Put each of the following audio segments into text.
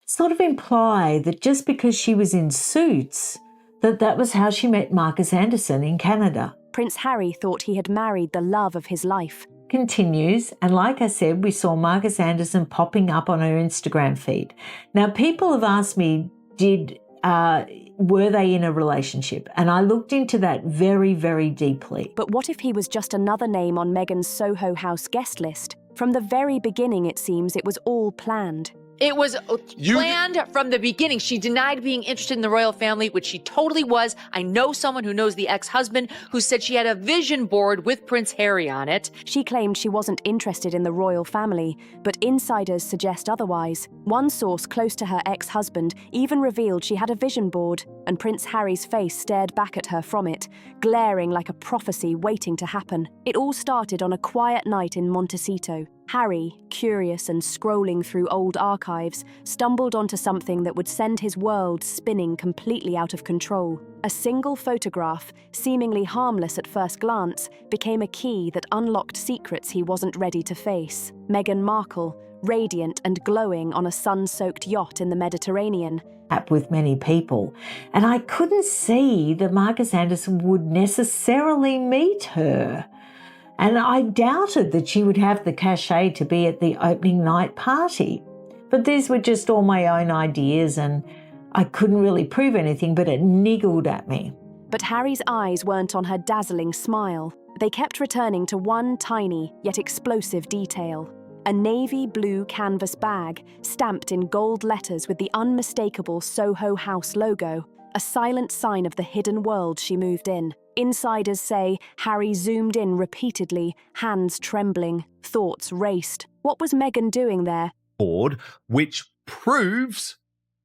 sort of imply that just because she was in Suits, that was how she met Marcus Anderson in Canada. Prince Harry thought he had married the love of his life. Continues, and like I said, we saw Marcus Anderson popping up on her Instagram feed. Now, people have asked me, were they in a relationship? And I looked into that very, very deeply. But what if he was just another name on Meghan's Soho House guest list? From the very beginning, it seems, it was all planned. It was planned from the beginning. She denied being interested in the royal family, which she totally was. I know someone who knows the ex-husband who said she had a vision board with Prince Harry on it. She claimed she wasn't interested in the royal family, but insiders suggest otherwise. One source close to her ex-husband even revealed she had a vision board, and Prince Harry's face stared back at her from it, glaring like a prophecy waiting to happen. It all started on a quiet night in Montecito. Harry, curious and scrolling through old archives, stumbled onto something that would send his world spinning completely out of control. A single photograph, seemingly harmless at first glance, became a key that unlocked secrets he wasn't ready to face. Meghan Markle, radiant and glowing on a sun-soaked yacht in the Mediterranean. With many people, and I couldn't see that Marcus Anderson would necessarily meet her. And I doubted that she would have the cachet to be at the opening night party. But these were just all my own ideas, and I couldn't really prove anything, but it niggled at me. But Harry's eyes weren't on her dazzling smile. They kept returning to one tiny yet explosive detail. A navy blue canvas bag stamped in gold letters with the unmistakable Soho House logo, a silent sign of the hidden world she moved in. Insiders say Harry zoomed in repeatedly, hands trembling, thoughts raced. What was Meghan doing there? Board, which proves,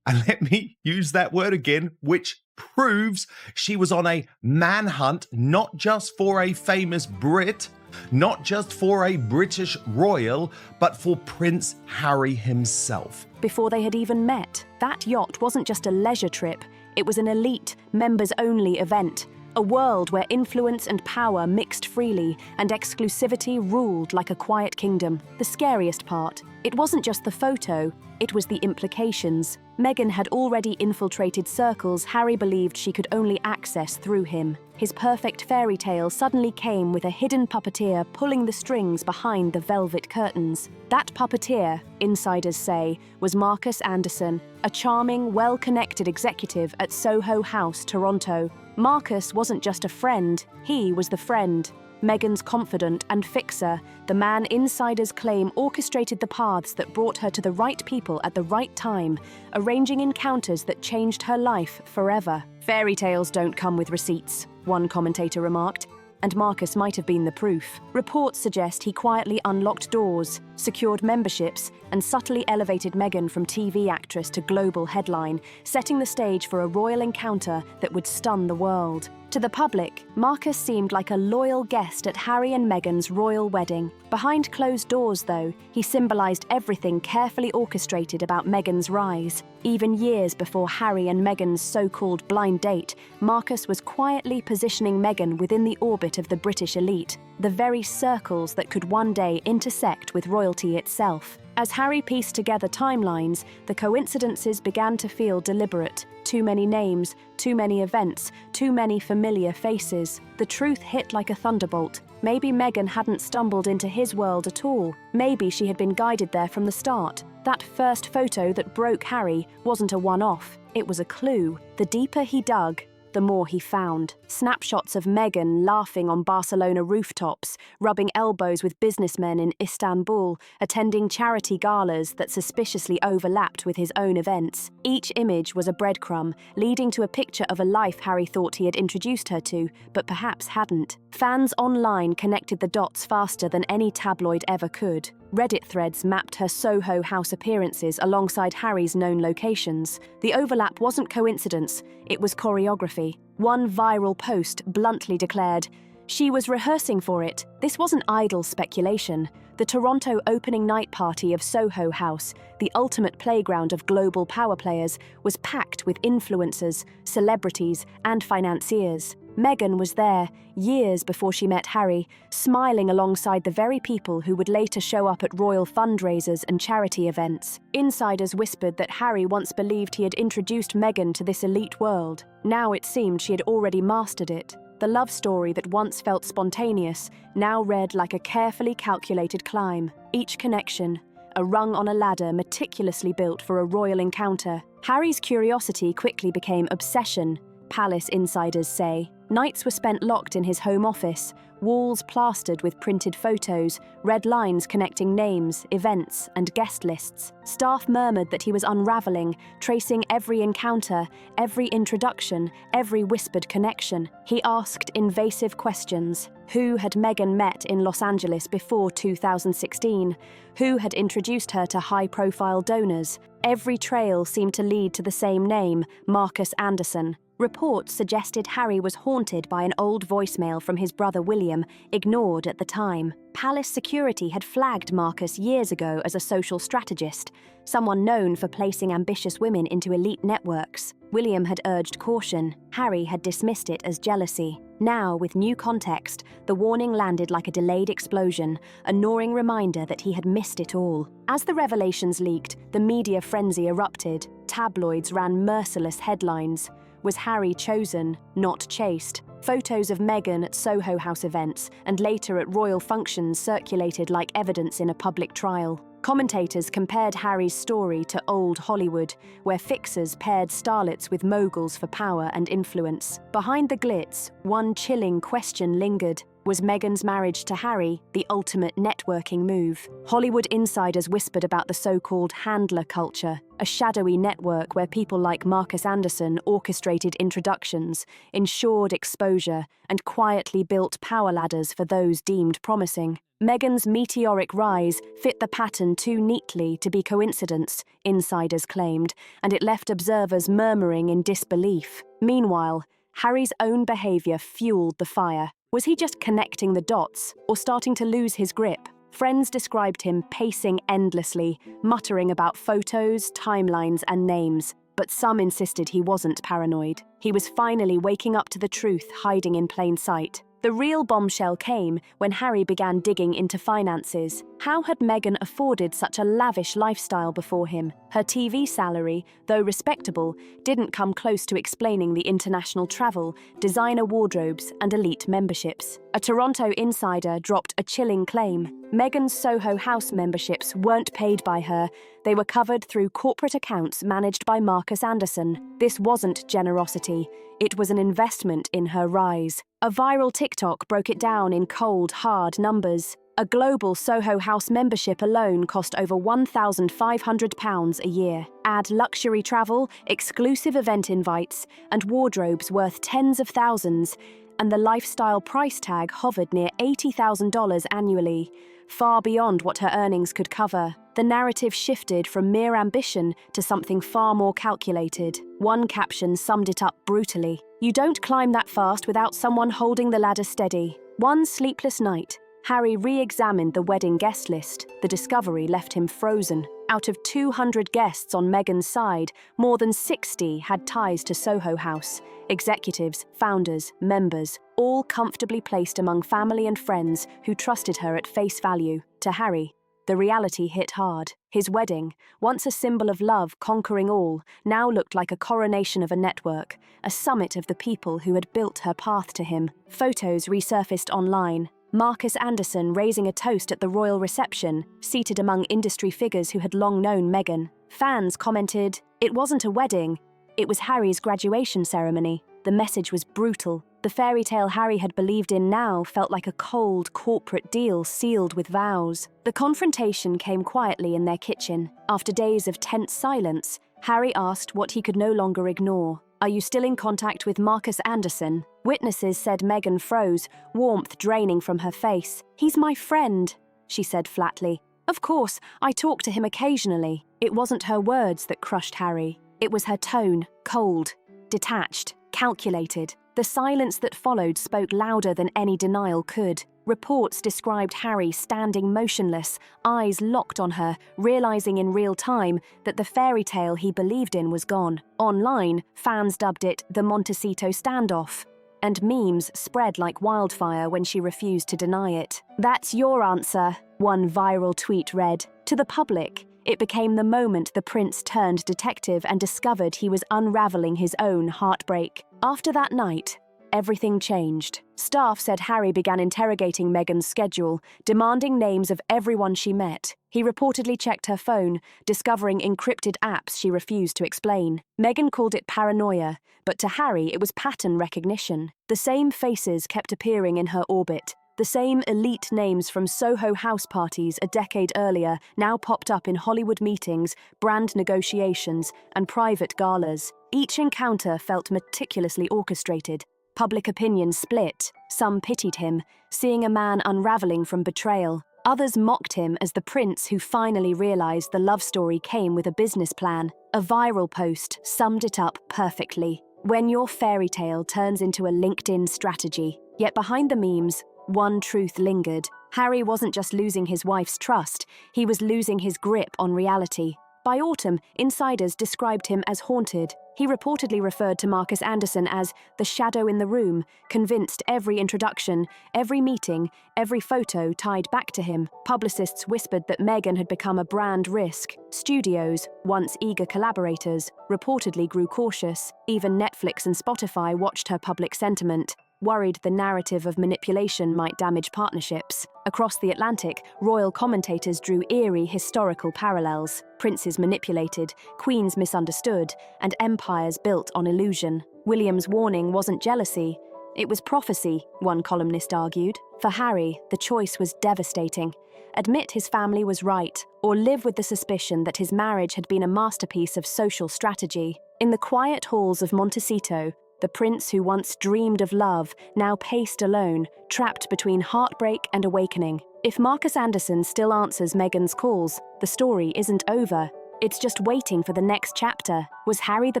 and let me use that word again, which proves she was on a manhunt, not just for a famous Brit, not just for a British royal, but for Prince Harry himself. Before they had even met, that yacht wasn't just a leisure trip, it was an elite, members-only event. A world where influence and power mixed freely and exclusivity ruled like a quiet kingdom. The scariest part, it wasn't just the photo, it was the implications. Meghan had already infiltrated circles Harry believed she could only access through him. His perfect fairy tale suddenly came with a hidden puppeteer pulling the strings behind the velvet curtains. That puppeteer, insiders say, was Marcus Anderson, a charming, well-connected executive at Soho House, Toronto. Marcus wasn't just a friend, he was the friend. Meghan's confidant and fixer, the man insiders claim orchestrated the paths that brought her to the right people at the right time, arranging encounters that changed her life forever. Fairy tales don't come with receipts, one commentator remarked, and Marcus might have been the proof. Reports suggest he quietly unlocked doors, secured memberships, and subtly elevated Meghan from TV actress to global headline, setting the stage for a royal encounter that would stun the world. To the public, Marcus seemed like a loyal guest at Harry and Meghan's royal wedding. Behind closed doors, though, he symbolized everything carefully orchestrated about Meghan's rise. Even years before Harry and Meghan's so-called blind date, Marcus was quietly positioning Meghan within the orbit of the British elite, the very circles that could one day intersect with royalty itself. As Harry pieced together timelines, the coincidences began to feel deliberate. Too many names, too many events, too many familiar faces. The truth hit like a thunderbolt. Maybe Meghan hadn't stumbled into his world at all. Maybe she had been guided there from the start. That first photo that broke Harry wasn't a one-off. It was a clue. The deeper he dug, the more he found. Snapshots of Meghan laughing on Barcelona rooftops, rubbing elbows with businessmen in Istanbul, attending charity galas that suspiciously overlapped with his own events. Each image was a breadcrumb, leading to a picture of a life Harry thought he had introduced her to, but perhaps hadn't. Fans online connected the dots faster than any tabloid ever could. Reddit threads mapped her Soho House appearances alongside Harry's known locations. The overlap wasn't coincidence, it was choreography. One viral post bluntly declared, "She was rehearsing for it. This wasn't idle speculation." The Toronto opening night party of Soho House, the ultimate playground of global power players, was packed with influencers, celebrities, and financiers. Meghan was there, years before she met Harry, smiling alongside the very people who would later show up at royal fundraisers and charity events. Insiders whispered that Harry once believed he had introduced Meghan to this elite world. Now it seemed she had already mastered it. The love story that once felt spontaneous now read like a carefully calculated climb. Each connection, a rung on a ladder meticulously built for a royal encounter. Harry's curiosity quickly became obsession, palace insiders say. Nights were spent locked in his home office, walls plastered with printed photos, red lines connecting names, events, and guest lists. Staff murmured that he was unraveling, tracing every encounter, every introduction, every whispered connection. He asked invasive questions. Who had Meghan met in Los Angeles before 2016? Who had introduced her to high-profile donors? Every trail seemed to lead to the same name, Marcus Anderson. Reports suggested Harry was haunted by an old voicemail from his brother William, ignored at the time. Palace security had flagged Marcus years ago as a social strategist, someone known for placing ambitious women into elite networks. William had urged caution. Harry had dismissed it as jealousy. Now, with new context, the warning landed like a delayed explosion, a gnawing reminder that he had missed it all. As the revelations leaked, the media frenzy erupted. Tabloids ran merciless headlines. Was Harry chosen, not chased? Photos of Meghan at Soho House events and later at royal functions circulated like evidence in a public trial. Commentators compared Harry's story to old Hollywood, where fixers paired starlets with moguls for power and influence. Behind the glitz, one chilling question lingered. Was Meghan's marriage to Harry the ultimate networking move? Hollywood insiders whispered about the so-called handler culture, a shadowy network where people like Marcus Anderson orchestrated introductions, ensured exposure, and quietly built power ladders for those deemed promising. Meghan's meteoric rise fit the pattern too neatly to be coincidence, insiders claimed, and it left observers murmuring in disbelief. Meanwhile, Harry's own behavior fueled the fire. Was he just connecting the dots, or starting to lose his grip? Friends described him pacing endlessly, muttering about photos, timelines, and names. But some insisted he wasn't paranoid. He was finally waking up to the truth hiding in plain sight. The real bombshell came when Harry began digging into finances. How had Meghan afforded such a lavish lifestyle before him? Her TV salary, though respectable, didn't come close to explaining the international travel, designer wardrobes, and elite memberships. A Toronto insider dropped a chilling claim. Meghan's Soho House memberships weren't paid by her. They were covered through corporate accounts managed by Marcus Anderson. This wasn't generosity. It was an investment in her rise. A viral TikTok broke it down in cold, hard numbers. A global Soho House membership alone cost over £1,500 a year. Add luxury travel, exclusive event invites, and wardrobes worth tens of thousands, and the lifestyle price tag hovered near $80,000 annually, far beyond what her earnings could cover. The narrative shifted from mere ambition to something far more calculated. One caption summed it up brutally. "You don't climb that fast without someone holding the ladder steady." One sleepless night, Harry re-examined the wedding guest list. The discovery left him frozen. Out of 200 guests on Meghan's side, more than 60 had ties to Soho House. Executives, founders, members, all comfortably placed among family and friends who trusted her at face value. To Harry, the reality hit hard. His wedding, once a symbol of love conquering all, now looked like a coronation of a network, a summit of the people who had built her path to him. Photos resurfaced online. Marcus Anderson raising a toast at the royal reception, seated among industry figures who had long known Meghan. Fans commented, "It wasn't a wedding, it was Harry's graduation ceremony." The message was brutal. The fairy tale Harry had believed in now felt like a cold corporate deal sealed with vows. The confrontation came quietly in their kitchen. After days of tense silence, Harry asked what he could no longer ignore. "Are you still in contact with Marcus Anderson?" Witnesses said Meghan froze, warmth draining from her face. "He's my friend," she said flatly. "Of course, I talk to him occasionally." It wasn't her words that crushed Harry. It was her tone, cold, detached, calculated. The silence that followed spoke louder than any denial could. Reports described Harry standing motionless, eyes locked on her, realizing in real time that the fairy tale he believed in was gone. Online, fans dubbed it the Montecito standoff. and memes spread like wildfire when she refused to deny it. "That's your answer," one viral tweet read. To the public, it became the moment the prince turned detective and discovered he was unraveling his own heartbreak. After that night, everything changed. Staff said Harry began interrogating Meghan's schedule, demanding names of everyone she met. He reportedly checked her phone, discovering encrypted apps she refused to explain. Meghan called it paranoia, but to Harry it was pattern recognition. The same faces kept appearing in her orbit. The same elite names from Soho House parties a decade earlier now popped up in Hollywood meetings, brand negotiations, and private galas. Each encounter felt meticulously orchestrated. Public opinion split. Some pitied him, seeing a man unraveling from betrayal. Others mocked him as the prince who finally realized the love story came with a business plan. A viral post summed it up perfectly. When your fairy tale turns into a LinkedIn strategy. Yet behind the memes, one truth lingered. Harry wasn't just losing his wife's trust, he was losing his grip on reality. By autumn, insiders described him as haunted. He reportedly referred to Marcus Anderson as the shadow in the room, convinced every introduction, every meeting, every photo tied back to him. Publicists whispered that Meghan had become a brand risk. Studios, once eager collaborators, reportedly grew cautious. Even Netflix and Spotify watched her public sentiment, worried the narrative of manipulation might damage partnerships. Across the Atlantic, royal commentators drew eerie historical parallels. Princes manipulated, queens misunderstood, and empires built on illusion. William's warning wasn't jealousy, it was prophecy, one columnist argued. For Harry, the choice was devastating. Admit his family was right, or live with the suspicion that his marriage had been a masterpiece of social strategy. In the quiet halls of Montecito, the prince who once dreamed of love now paced alone, trapped between heartbreak and awakening. If Marcus Anderson still answers Meghan's calls, the story isn't over. It's just waiting for the next chapter. Was Harry the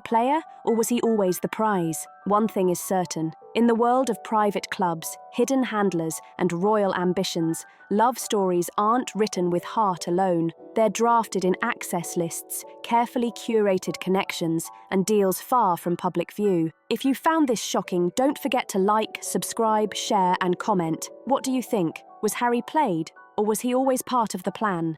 player, or was he always the prize? One thing is certain. In the world of private clubs, hidden handlers, and royal ambitions, love stories aren't written with heart alone. They're drafted in access lists, carefully curated connections, and deals far from public view. If you found this shocking, don't forget to like, subscribe, share, and comment. What do you think? Was Harry played, or was he always part of the plan?